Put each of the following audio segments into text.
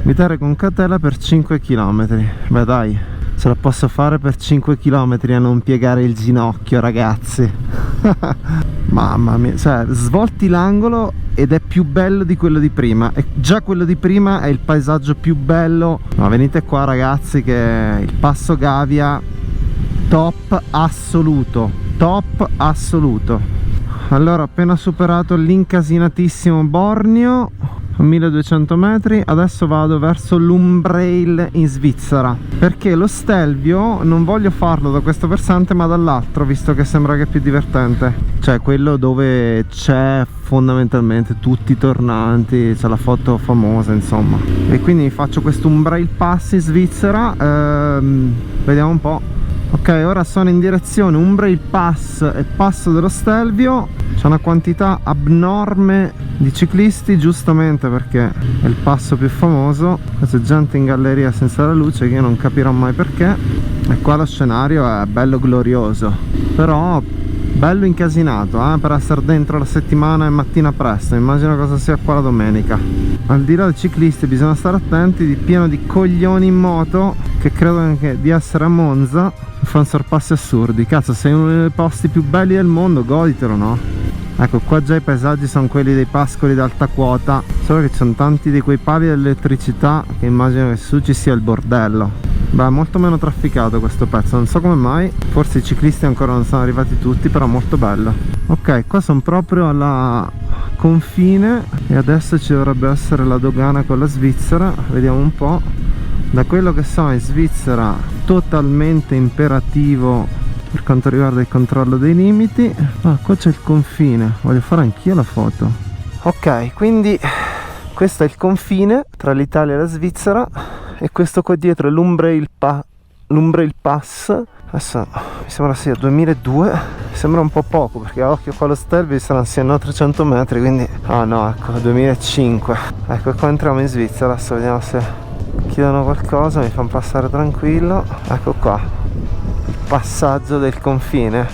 guidare con cautela per 5 km. Beh dai, ce la posso fare per 5 km a non piegare il ginocchio, ragazzi. Mamma mia, cioè svolti l'angolo ed è più bello di quello di prima, e già quello di prima è il paesaggio più bello. Ma venite qua, ragazzi, che il Passo Gavia top assoluto, top assoluto. Allora, ho appena superato l'incasinatissimo Bormio a 1200 metri, adesso vado verso l'Umbrail in Svizzera, perché lo Stelvio non voglio farlo da questo versante ma dall'altro, visto che sembra che è più divertente, cioè quello dove c'è fondamentalmente tutti i tornanti, c'è la foto famosa insomma, e quindi mi faccio questo Umbrail Pass in Svizzera. Vediamo un po'. Ok, ora sono in direzione Umbrail Pass e Passo dello Stelvio. C'è una quantità abnorme di ciclisti, giustamente perché è il passo più famoso. C'è gente in galleria senza la luce che io non capirò mai perché. E qua lo scenario è bello glorioso, però bello incasinato, per essere dentro la settimana e mattina presto. Immagino cosa sia qua la domenica. Al di là dei ciclisti bisogna stare attenti, di pieno di coglioni in moto che credono anche di essere a Monza, fanno sorpassi assurdi. Cazzo, sei uno dei posti più belli del mondo, goditelo, no? Ecco, qua già i paesaggi sono quelli dei pascoli d'alta quota, solo che ci sono tanti di quei pali dell'elettricità che immagino che su ci sia il bordello. Beh, molto meno trafficato questo pezzo, non so come mai, forse i ciclisti ancora non sono arrivati tutti, però molto bello. Ok, qua sono proprio alla confine e adesso ci dovrebbe essere la dogana con la Svizzera, vediamo un po'. Da quello che so in Svizzera totalmente imperativo per quanto riguarda il controllo dei limiti. Qua c'è il confine, voglio fare anch'io la foto. Ok, quindi questo è il confine tra l'Italia e la Svizzera e questo qua dietro è l'Umbrail Pass. Adesso mi sembra sia 2002, sembra un po' poco perché a occhio qua lo Stelvio saranno siano 300 metri, quindi no, ecco, 2005. Ecco, qua entriamo in Svizzera. Adesso vediamo se chiedono qualcosa, mi fanno passare tranquillo. Ecco qua il passaggio del confine.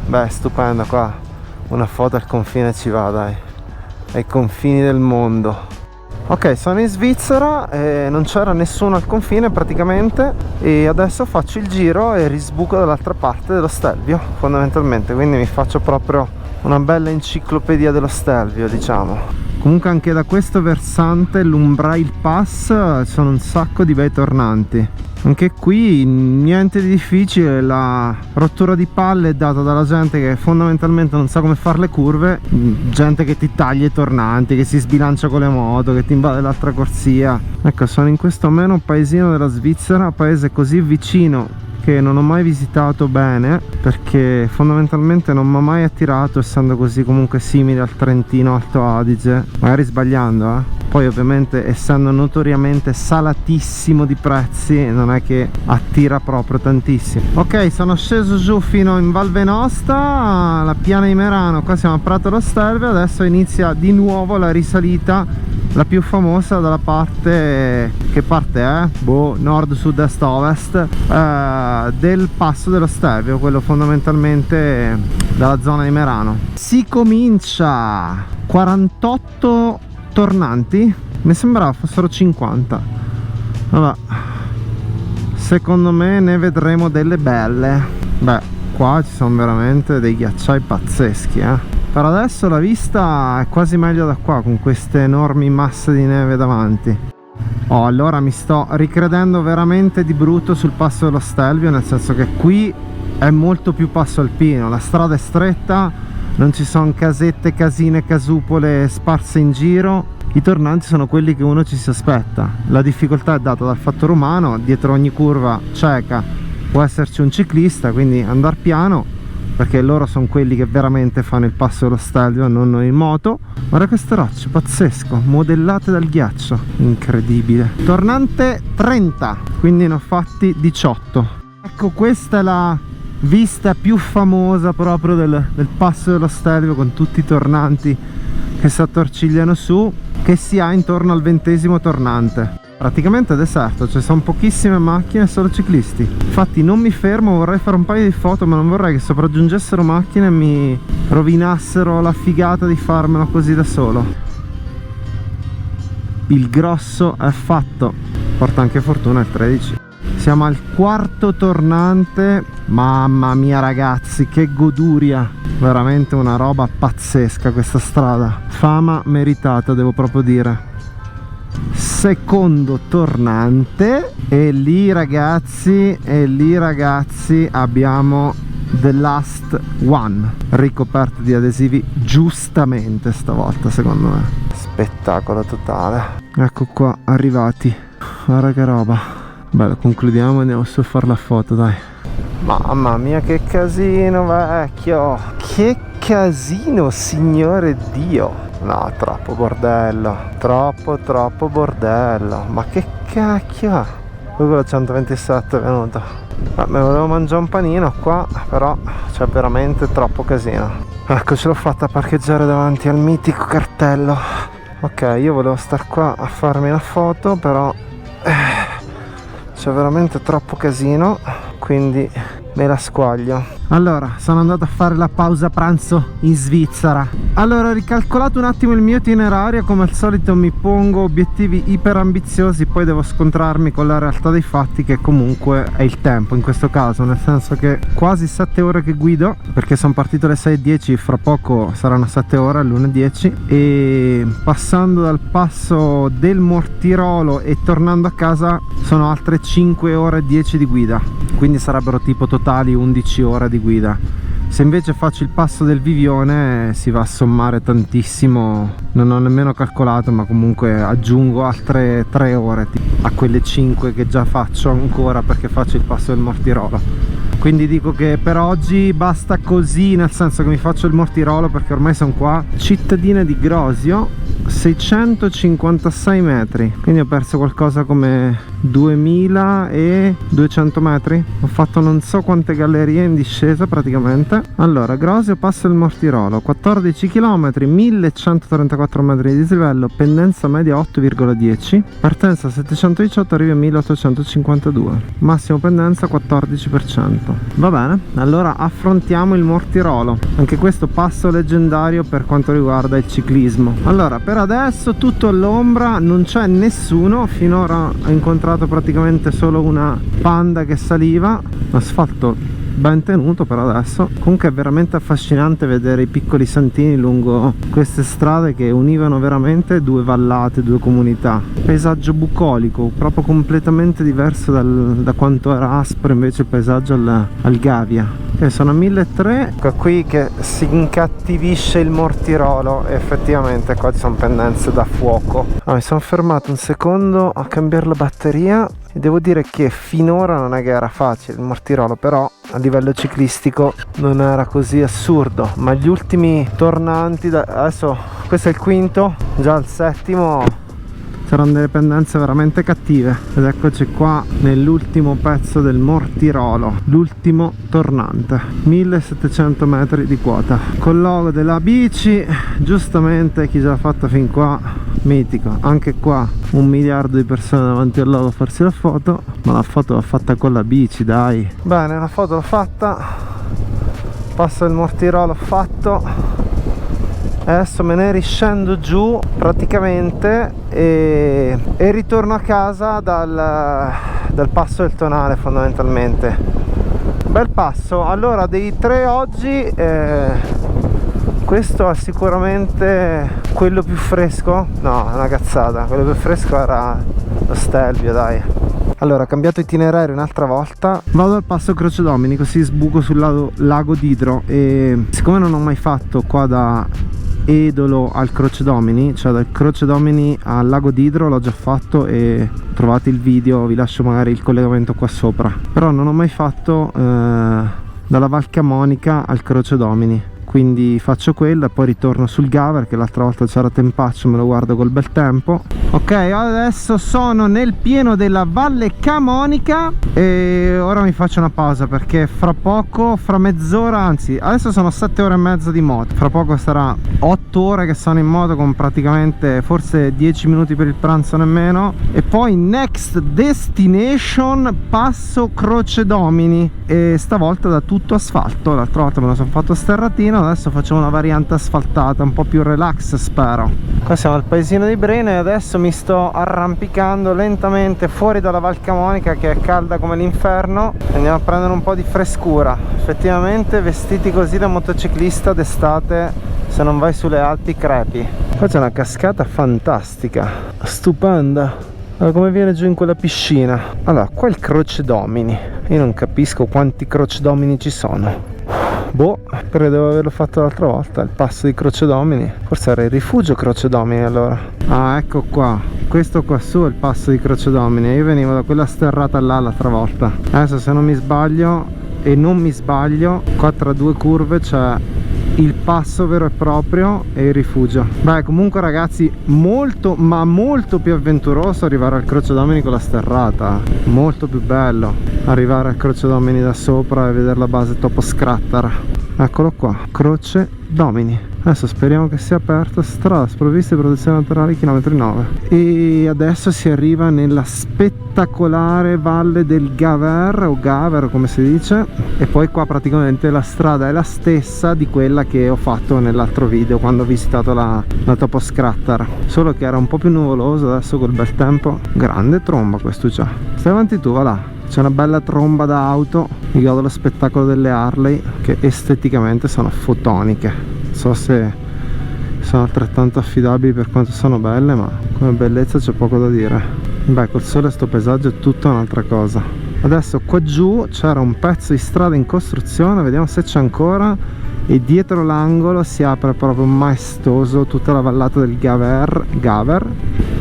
Beh, stupendo, qua una foto al confine ci va, dai, ai confini del mondo. Ok, sono in Svizzera e non c'era nessuno al confine praticamente, e adesso faccio il giro e risbuco dall'altra parte dello Stelvio fondamentalmente, quindi mi faccio proprio una bella enciclopedia dello Stelvio, diciamo. Comunque anche da questo versante, l'Umbrail Pass, ci sono un sacco di bei tornanti. Anche qui niente di difficile, la rottura di palle è data dalla gente che fondamentalmente non sa come fare le curve, gente che ti taglia i tornanti, che si sbilancia con le moto, che ti invade l'altra corsia. Ecco, sono in questo meno paesino della Svizzera, paese così vicino che non ho mai visitato bene, perché fondamentalmente non mi ha mai attirato, essendo così comunque simile al Trentino Alto Adige, magari sbagliando, Poi ovviamente essendo notoriamente salatissimo di prezzi non è che attira proprio tantissimo. Ok, sono sceso giù fino in Val Venosta, la piana di Merano, qua siamo a Prato dello Stelvio, adesso inizia di nuovo la risalita, la più famosa dalla parte, che parte è? Boh, nord, sud, est, ovest, del Passo dello Stelvio, quello fondamentalmente dalla zona di Merano. Si comincia 48 tornanti, mi sembrava fossero 50. Vabbè, secondo me ne vedremo delle belle. Beh, qua ci sono veramente dei ghiacciai pazzeschi, Per adesso la vista è quasi meglio da qua, con queste enormi masse di neve davanti. Allora mi sto ricredendo veramente di brutto sul Passo dello Stelvio, nel senso che qui è molto più passo alpino, la strada è stretta, non ci sono casette, casine, casupole sparse in giro. I tornanti sono quelli che uno ci si aspetta. La difficoltà è data dal fattore umano, dietro ogni curva cieca può esserci un ciclista, quindi andare piano, perché loro sono quelli che veramente fanno il Passo dello Stelvio, non noi in moto. Guarda queste rocce, pazzesco, modellate dal ghiaccio, incredibile. Tornante 30, quindi ne ho fatti 18. Ecco, questa è la vista più famosa proprio del Passo dello Stelvio, con tutti i tornanti che si attorcigliano su, che si ha intorno al 20° tornante. Praticamente è deserto, cioè sono pochissime macchine e solo ciclisti. Infatti non mi fermo, vorrei fare un paio di foto, ma non vorrei che sopraggiungessero macchine e mi rovinassero la figata di farmela così da solo. il grosso è fatto. Porta anche fortuna il 13. Siamo al quarto tornante. Mamma mia ragazzi, che goduria, veramente una roba pazzesca questa strada, fama meritata devo proprio dire. Secondo tornante e lì ragazzi abbiamo The Last One, ricoperto di adesivi giustamente stavolta secondo me. Spettacolo totale. Ecco qua, arrivati. Guarda che roba. Bello, concludiamo e andiamo su a fare la foto, dai. Mamma mia che casino vecchio. Che casino, signore Dio. No, troppo bordello. Troppo bordello. Ma che cacchio. Quello 127 è venuto. Ma me volevo mangiare un panino qua, però c'è veramente troppo casino. Ecco, ce l'ho fatta parcheggiare davanti al mitico cartello. Ok, io volevo star qua a farmi la foto, però c'è veramente troppo casino, quindi me la squaglio. Allora, sono andato a fare la pausa pranzo in Svizzera. Allora, ho ricalcolato un attimo il mio itinerario. Come al solito mi pongo obiettivi iper ambiziosi, poi devo scontrarmi con la realtà dei fatti, che comunque è il tempo in questo caso, nel senso che quasi 7 ore che guido, perché sono partito alle 6:10, fra poco saranno 7 ore alle 1:10, e passando dal passo del Mortirolo e tornando a casa sono altre 5 ore e 10 di guida, quindi sarebbero tipo totali 11 ore di guida. Se invece faccio il passo del Vivione si va a sommare tantissimo, non ho nemmeno calcolato, ma comunque aggiungo altre 3 ore a quelle 5 che già faccio ancora perché faccio il passo del Mortirolo. Quindi dico che per oggi basta così, nel senso che mi faccio il Mortirolo perché ormai sono qua. Cittadina di Grosio, 656 metri, quindi ho perso qualcosa come 2200 metri. Ho fatto non so quante gallerie in discesa praticamente. Allora, Grosio, passo del Mortirolo, 14 km, 1134 metri di dislivello, pendenza media 8,10, partenza 718, arrivi a 1852, massimo pendenza 14%. Va bene, allora affrontiamo il Mortirolo, anche questo passo leggendario per quanto riguarda il ciclismo. Allora, per adesso tutto all'ombra, non c'è nessuno, finora ho incontrato praticamente solo una panda che saliva, asfalto ben tenuto per adesso. Comunque è veramente affascinante vedere i piccoli santini lungo queste strade che univano veramente due vallate, due comunità. Paesaggio bucolico, proprio completamente diverso da quanto era aspro invece il paesaggio al Gavia. Sono a 1300, ecco qui che si incattivisce il Mortirolo, e effettivamente qua ci sono pendenze da fuoco. Mi sono fermato un secondo a cambiare la batteria e devo dire che finora non è che era facile il Mortirolo, però a livello ciclistico non era così assurdo, ma gli ultimi tornanti, adesso questo è il quinto, già al settimo c'erano delle pendenze veramente cattive, ed eccoci qua nell'ultimo pezzo del Mortirolo, l'ultimo tornante, 1700 metri di quota, col logo della bici, giustamente chi ce l'ha fatta fin qua, mitico. Anche qua 1 miliardo di persone davanti al logo a farsi la foto, ma la foto l'ho fatta con la bici, dai. Bene, la foto l'ho fatta, passo del Mortirolo fatto. Adesso me ne riscendo giù praticamente e ritorno a casa dal passo del Tonale, fondamentalmente. Bel passo. Allora, dei 3 oggi questo è sicuramente quello più fresco. No, è una cazzata, quello più fresco era lo Stelvio, dai. Allora, ho cambiato itinerario un'altra volta, vado al passo Croce Domini, così sbuco sul lago d'Idro, e siccome non ho mai fatto qua da Edolo al Croce Domini, cioè dal Croce Domini al lago d'Idro l'ho già fatto e trovate il video, vi lascio magari il collegamento qua sopra, però non ho mai fatto dalla Val Camonica al Croce Domini, quindi faccio quella e poi ritorno sul Gaver, che l'altra volta c'era tempaccio, me lo guardo col bel tempo. Ok, adesso sono nel pieno della Valle Camonica e ora mi faccio una pausa perché fra poco, fra mezz'ora, anzi adesso sono 7 ore e mezza di moto, fra poco sarà 8 ore che sono in moto, con praticamente forse 10 minuti per il pranzo nemmeno, e poi next destination passo Croce Domini, e stavolta da tutto asfalto. L'altra volta me lo sono fatto sterratino, no adesso facciamo una variante asfaltata, un po' più relax spero. Qua siamo al paesino di Breno e adesso mi sto arrampicando lentamente fuori dalla Val Camonica, che è calda come l'inferno. Andiamo a prendere un po' di frescura. Effettivamente vestiti così da motociclista d'estate, se non vai sulle Alpi crepi. Qua c'è una cascata fantastica, stupenda. Allora, come viene giù in quella piscina? Allora, qua il Croce Domini. Io non capisco quanti Croce Domini ci sono. Boh, credevo averlo fatto l'altra volta, il passo di Croce Domini. Forse era il rifugio Croce Domini allora. Ah, ecco qua. Questo qua su è il passo di Croce Domini. Io venivo da quella sterrata là l'altra volta. Adesso se non mi sbaglio, e non mi sbaglio, qua tra due curve c'è il passo vero e proprio e il rifugio. Beh, comunque ragazzi, molto ma molto più avventuroso arrivare al Croce Domini con la sterrata. Molto più bello arrivare al Croce Domini da sopra e vedere la base Topo Scrattar. Eccolo qua, Croce Domini. Adesso speriamo che sia aperta. Strada sprovvista di protezione naturale, chilometro 9. E adesso si arriva nella spettacolare valle del Gaver, o Gaver come si dice. E poi qua praticamente la strada è la stessa di quella che ho fatto nell'altro video quando ho visitato la Topo Scrattar, solo che era un po' più nuvoloso. Adesso col bel tempo. Grande tromba questo già. Stai avanti tu, va là. C'è una bella tromba da auto. Mi godo lo spettacolo delle Harley, che esteticamente sono fotoniche. Non so se sono altrettanto affidabili per quanto sono belle, ma come bellezza c'è poco da dire. Beh, col sole sto paesaggio è tutta un'altra cosa. Adesso qua giù c'era un pezzo di strada in costruzione, vediamo se c'è ancora. E dietro l'angolo si apre proprio maestoso tutta la vallata del Gaver.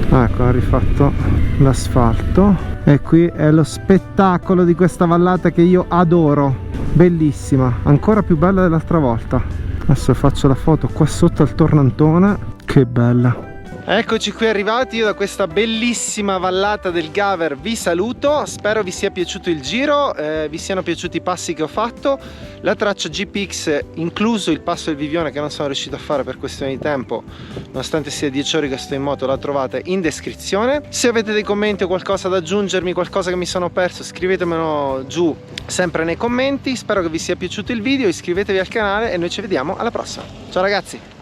Ecco, ha rifatto l'asfalto. E qui è lo spettacolo di questa vallata che io adoro. Bellissima, ancora più bella dell'altra volta. Adesso faccio la foto qua sotto al tornantone. Che bella. Eccoci qui arrivati, io da questa bellissima vallata del Gaver vi saluto, spero vi sia piaciuto il giro, vi siano piaciuti i passi che ho fatto, la traccia GPX incluso il passo del Vivione che non sono riuscito a fare per questione di tempo, nonostante sia 10 ore che sto in moto, la trovate in descrizione. Se avete dei commenti o qualcosa da aggiungermi, qualcosa che mi sono perso, scrivetemelo giù sempre nei commenti. Spero che vi sia piaciuto il video, iscrivetevi al canale e noi ci vediamo alla prossima. Ciao ragazzi!